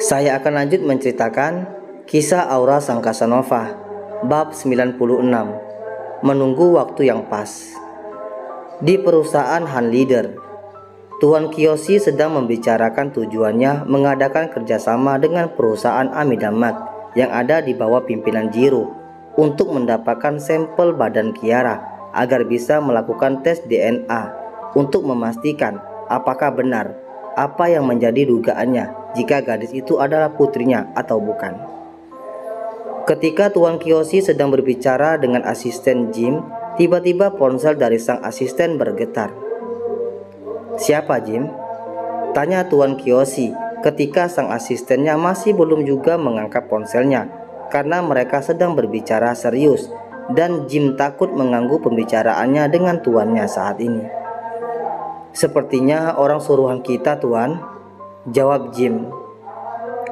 Saya akan lanjut menceritakan kisah Aura sang Casanova, bab 96, menunggu waktu yang pas. Di perusahaan Han Leader, Tuan Kiyoshi sedang membicarakan tujuannya mengadakan kerjasama dengan perusahaan Amidamak yang ada di bawah pimpinan Jiro untuk mendapatkan sampel badan Kiara agar bisa melakukan tes DNA untuk memastikan apakah benar apa yang menjadi dugaannya jika gadis itu adalah putrinya atau bukan. Ketika Tuan Kiyoshi sedang berbicara dengan asisten Jim, tiba-tiba ponsel dari sang asisten bergetar. "Siapa, Jim?" tanya Tuan Kiyoshi ketika sang asistennya masih belum juga mengangkat ponselnya karena mereka sedang berbicara serius dan Jim takut mengganggu pembicaraannya dengan tuannya saat ini. "Sepertinya orang suruhan kita, Tuan," jawab Jim.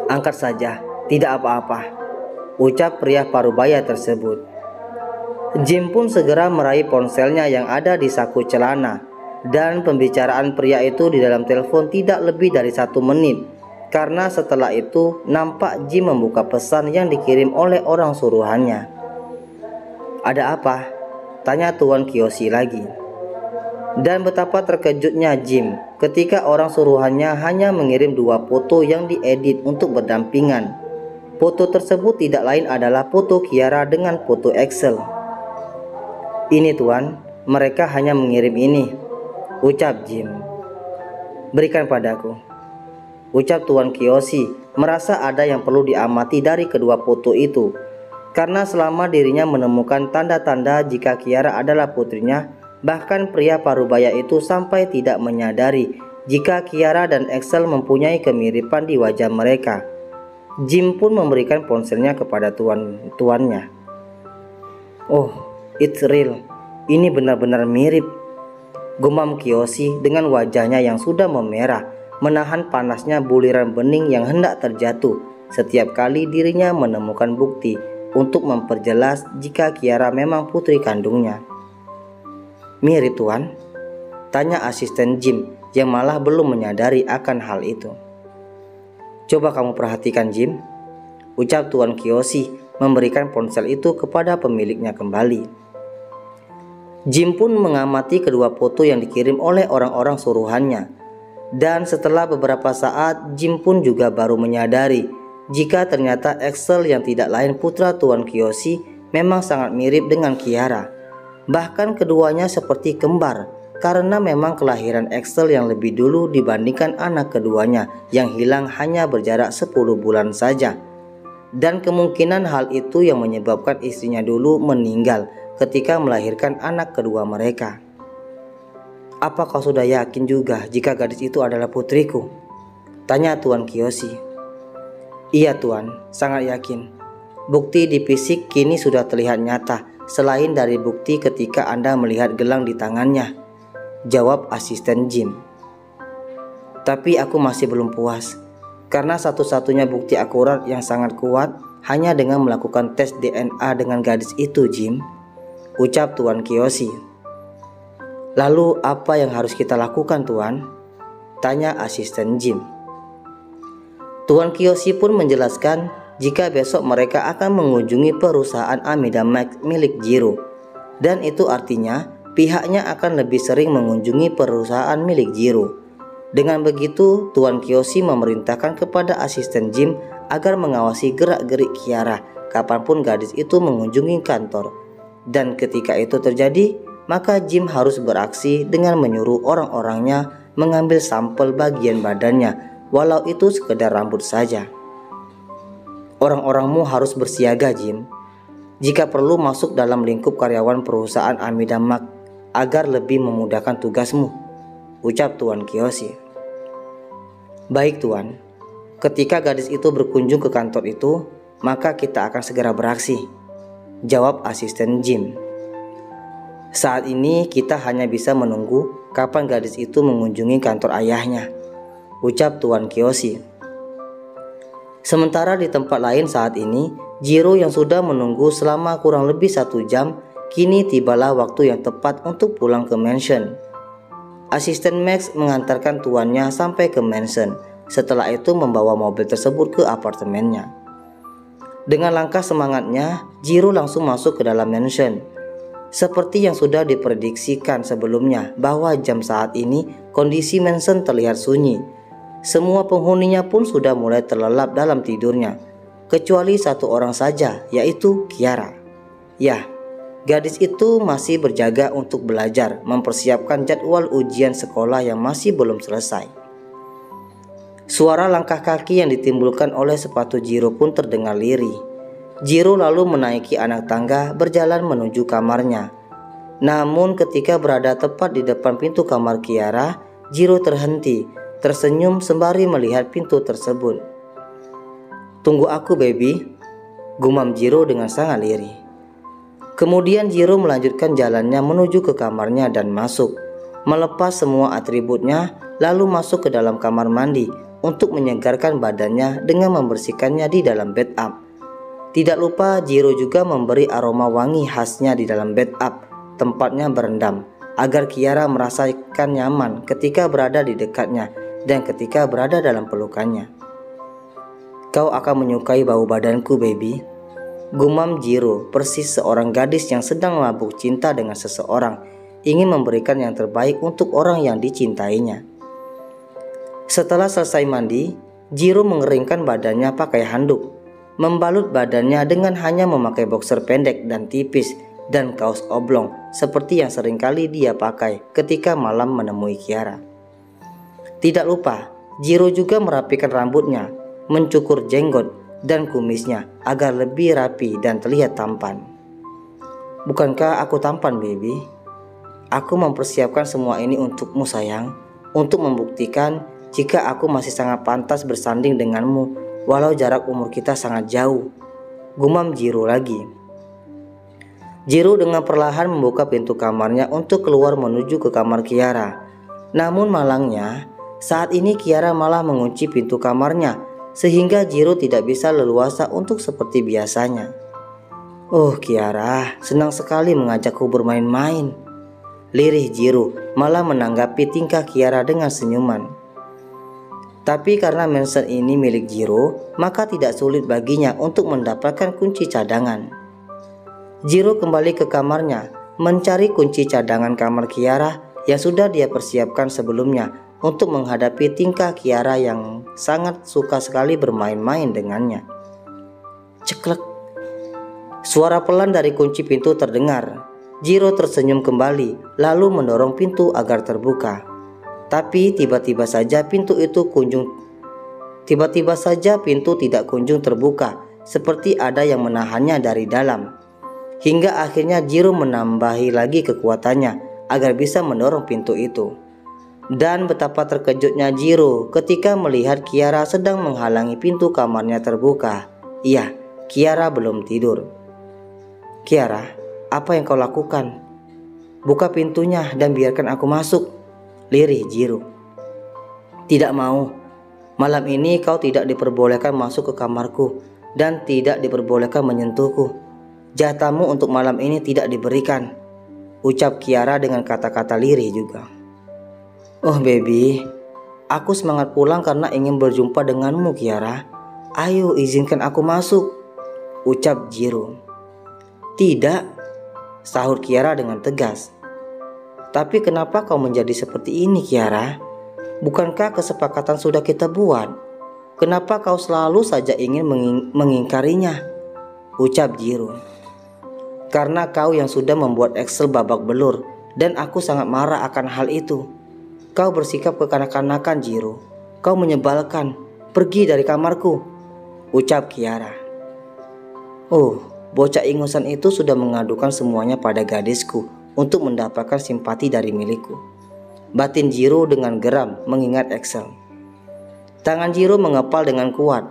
"Angkat saja, tidak apa-apa," ucap pria parubaya tersebut. Jim pun segera meraih ponselnya yang ada di saku celana, dan pembicaraan pria itu di dalam telepon tidak lebih dari 1 menit, karena setelah itu nampak Jim membuka pesan yang dikirim oleh orang suruhannya. "Ada apa?" tanya Tuan Kiyoshi lagi. Dan betapa terkejutnya Jim ketika orang suruhannya hanya mengirim 2 foto yang diedit untuk berdampingan. Foto tersebut tidak lain adalah foto Kiara dengan foto Excel. "Ini, Tuan, mereka hanya mengirim ini," ucap Jim. "Berikan padaku," ucap Tuan Kiyoshi, merasa ada yang perlu diamati dari kedua foto itu. Karena selama dirinya menemukan tanda-tanda jika Kiara adalah putrinya, bahkan pria parubaya itu sampai tidak menyadari jika Kiara dan Excel mempunyai kemiripan di wajah mereka. Jim pun memberikan ponselnya kepada tuannya. "Oh, it's real. Ini benar-benar mirip," gumam Kiyoshi dengan wajahnya yang sudah memerah, menahan panasnya buliran bening yang hendak terjatuh setiap kali dirinya menemukan bukti untuk memperjelas jika Kiara memang putri kandungnya. "Mirip, Tuan?" tanya asisten Jim yang malah belum menyadari akan hal itu. "Coba kamu perhatikan, Jim," ucap Tuan Kiyoshi memberikan ponsel itu kepada pemiliknya kembali. Jim pun mengamati kedua foto yang dikirim oleh orang-orang suruhannya, dan setelah beberapa saat Jim pun juga baru menyadari jika ternyata Excel yang tidak lain putra Tuan Kiyoshi memang sangat mirip dengan Kiara. Bahkan keduanya seperti kembar karena memang kelahiran Excel yang lebih dulu dibandingkan anak keduanya yang hilang hanya berjarak 10 bulan saja. Dan kemungkinan hal itu yang menyebabkan istrinya dulu meninggal ketika melahirkan anak kedua mereka. "Apa kau sudah yakin juga jika gadis itu adalah putriku?" tanya Tuan Kiyoshi. "Iya, Tuan, sangat yakin. Bukti di fisik kini sudah terlihat nyata selain dari bukti ketika Anda melihat gelang di tangannya," jawab asisten Jim. "Tapi aku masih belum puas, karena satu-satunya bukti akurat yang sangat kuat hanya dengan melakukan tes DNA dengan gadis itu, Jim," ucap Tuan Kiyoshi. "Lalu apa yang harus kita lakukan, Tuan?" tanya asisten Jim. Tuan Kiyoshi pun menjelaskan jika besok mereka akan mengunjungi perusahaan Amidamak milik Jiro, dan itu artinya pihaknya akan lebih sering mengunjungi perusahaan milik Jiro. Dengan begitu, Tuan Kiyoshi memerintahkan kepada asisten Jim agar mengawasi gerak-gerik Kiara kapanpun gadis itu mengunjungi kantor. Dan ketika itu terjadi, maka Jim harus beraksi dengan menyuruh orang-orangnya mengambil sampel bagian badannya, walau itu sekedar rambut saja. "Orang-orangmu harus bersiaga, Jim, jika perlu masuk dalam lingkup karyawan perusahaan Amidamak agar lebih memudahkan tugasmu," ucap Tuan Kiyoshi. "Baik, Tuan. Ketika gadis itu berkunjung ke kantor itu, maka kita akan segera beraksi," jawab asisten Jim. "Saat ini kita hanya bisa menunggu kapan gadis itu mengunjungi kantor ayahnya," ucap Tuan Kiyoshi. Sementara di tempat lain saat ini, Jiro yang sudah menunggu selama kurang lebih 1 jam, kini tibalah waktu yang tepat untuk pulang ke mansion. Asisten Max mengantarkan tuannya sampai ke mansion, Setelah itu membawa mobil tersebut ke apartemennya. Dengan langkah semangatnya, Jiro langsung masuk ke dalam mansion. Seperti yang sudah diprediksikan sebelumnya bahwa jam saat ini kondisi mansion terlihat sunyi. Semua penghuninya pun sudah mulai terlelap dalam tidurnya, kecuali satu orang saja, yaitu Kiara. Ya, gadis itu masih berjaga untuk belajar, mempersiapkan jadwal ujian sekolah yang masih belum selesai. Suara langkah kaki yang ditimbulkan oleh sepatu Jiro pun terdengar lirih. Jiro lalu menaiki anak tangga berjalan menuju kamarnya. Namun ketika berada tepat di depan pintu kamar Kiara, Jiro terhenti, tersenyum sembari melihat pintu tersebut. "Tunggu aku, baby," gumam Jiro dengan sangat lirih. Kemudian Jiro melanjutkan jalannya menuju ke kamarnya dan masuk, melepas semua atributnya, lalu masuk ke dalam kamar mandi untuk menyegarkan badannya dengan membersihkannya di dalam bathtub. Tidak lupa Jiro juga memberi aroma wangi khasnya di dalam bathtub, tempatnya berendam, agar Kiara merasakan nyaman ketika berada di dekatnya dan ketika berada dalam pelukannya. "Kau akan menyukai bau badanku, baby," gumam Jiro, persis seorang gadis yang sedang mabuk cinta dengan seseorang, ingin memberikan yang terbaik untuk orang yang dicintainya. Setelah selesai mandi, Jiro mengeringkan badannya pakai handuk, membalut badannya dengan hanya memakai boxer pendek dan tipis dan kaos oblong seperti yang seringkali dia pakai ketika malam menemui Kiara. Tidak lupa, Jiro juga merapikan rambutnya, mencukur jenggot dan kumisnya agar lebih rapi dan terlihat tampan. "Bukankah aku tampan, baby? Aku mempersiapkan semua ini untukmu, sayang, untuk membuktikan jika aku masih sangat pantas bersanding denganmu walau jarak umur kita sangat jauh," gumam Jiro lagi. Jiro dengan perlahan membuka pintu kamarnya untuk keluar menuju ke kamar Kiara. Namun malangnya, saat ini Kiara malah mengunci pintu kamarnya, sehingga Jiro tidak bisa leluasa untuk seperti biasanya. "Oh Kiara, senang sekali mengajakku bermain-main," lirih Jiro malah menanggapi tingkah Kiara dengan senyuman. Tapi karena mansion ini milik Jiro, maka tidak sulit baginya untuk mendapatkan kunci cadangan. Jiro kembali ke kamarnya, mencari kunci cadangan kamar Kiara yang sudah dia persiapkan sebelumnya untuk menghadapi tingkah Kiara yang sangat suka sekali bermain-main dengannya. Ceklek. Suara pelan dari kunci pintu terdengar. Jiro tersenyum kembali, lalu mendorong pintu agar terbuka. Tapi tiba-tiba saja pintu tidak kunjung terbuka, seperti ada yang menahannya dari dalam. Hingga akhirnya Jiro menambahi lagi kekuatannya agar bisa mendorong pintu itu. Dan betapa terkejutnya Jiro ketika melihat Kiara sedang menghalangi pintu kamarnya terbuka. Iya, Kiara belum tidur. "Kiara, apa yang kau lakukan? Buka pintunya dan biarkan aku masuk," lirih Jiro. "Tidak mau. Malam ini kau tidak diperbolehkan masuk ke kamarku dan tidak diperbolehkan menyentuhku. Jatahmu untuk malam ini tidak diberikan," ucap Kiara dengan kata-kata lirih juga. "Oh baby, aku semangat pulang karena ingin berjumpa denganmu Kiara. Ayo izinkan aku masuk," ucap Jiro. "Tidak," sahut Kiara dengan tegas. "Tapi kenapa kau menjadi seperti ini Kiara? Bukankah kesepakatan sudah kita buat? Kenapa kau selalu saja ingin mengingkarinya?" ucap Jiro. "Karena kau yang sudah membuat Excel babak belur dan aku sangat marah akan hal itu. Kau bersikap kekanak-kanakan Jiro. Kau menyebalkan. Pergi dari kamarku," ucap Kiara. "Oh, bocah ingusan itu sudah mengadukan semuanya pada gadisku untuk mendapatkan simpati dari milikku," batin Jiro dengan geram mengingat Excel. Tangan Jiro mengepal dengan kuat.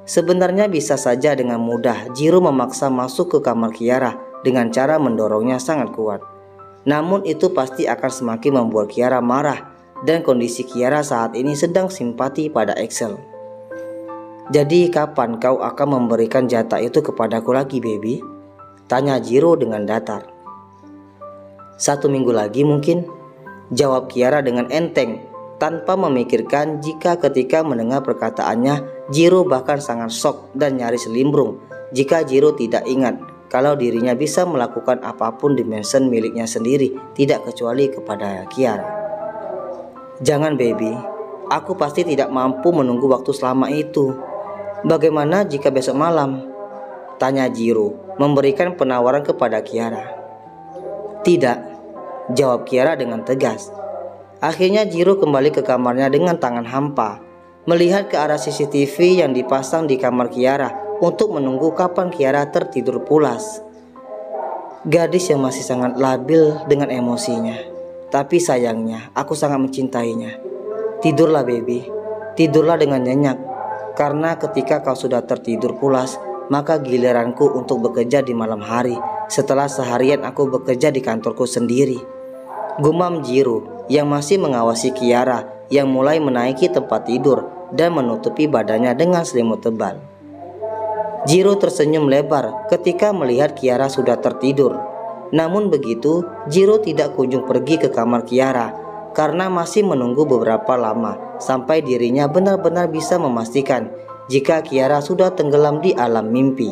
Sebenarnya bisa saja dengan mudah Jiro memaksa masuk ke kamar Kiara dengan cara mendorongnya sangat kuat. Namun itu pasti akan semakin membuat Kiara marah, dan kondisi Kiara saat ini sedang simpati pada Excel. "Jadi kapan kau akan memberikan jatah itu kepadaku lagi baby?" tanya Jiro dengan datar. "1 minggu lagi mungkin," jawab Kiara dengan enteng, tanpa memikirkan jika ketika mendengar perkataannya, Jiro bahkan sangat shock dan nyaris limbrung jika Jiro tidak ingat kalau dirinya bisa melakukan apapun di mansion miliknya sendiri, tidak kecuali kepada Kiara. "Jangan baby, aku pasti tidak mampu menunggu waktu selama itu. Bagaimana jika besok malam?" tanya Jiro, memberikan penawaran kepada Kiara. "Tidak," jawab Kiara dengan tegas. Akhirnya Jiro kembali ke kamarnya dengan tangan hampa, melihat ke arah CCTV yang dipasang di kamar Kiara untuk menunggu kapan Kiara tertidur pulas. Gadis yang masih sangat labil dengan emosinya. Tapi sayangnya, aku sangat mencintainya. "Tidurlah baby, tidurlah dengan nyenyak. Karena ketika kau sudah tertidur pulas, maka giliranku untuk bekerja di malam hari setelah seharian aku bekerja di kantorku sendiri," gumam Jiro yang masih mengawasi Kiara yang mulai menaiki tempat tidur dan menutupi badannya dengan selimut tebal. Jiro tersenyum lebar ketika melihat Kiara sudah tertidur. Namun begitu, Jiro tidak kunjung pergi ke kamar Kiara karena masih menunggu beberapa lama sampai dirinya benar-benar bisa memastikan jika Kiara sudah tenggelam di alam mimpi.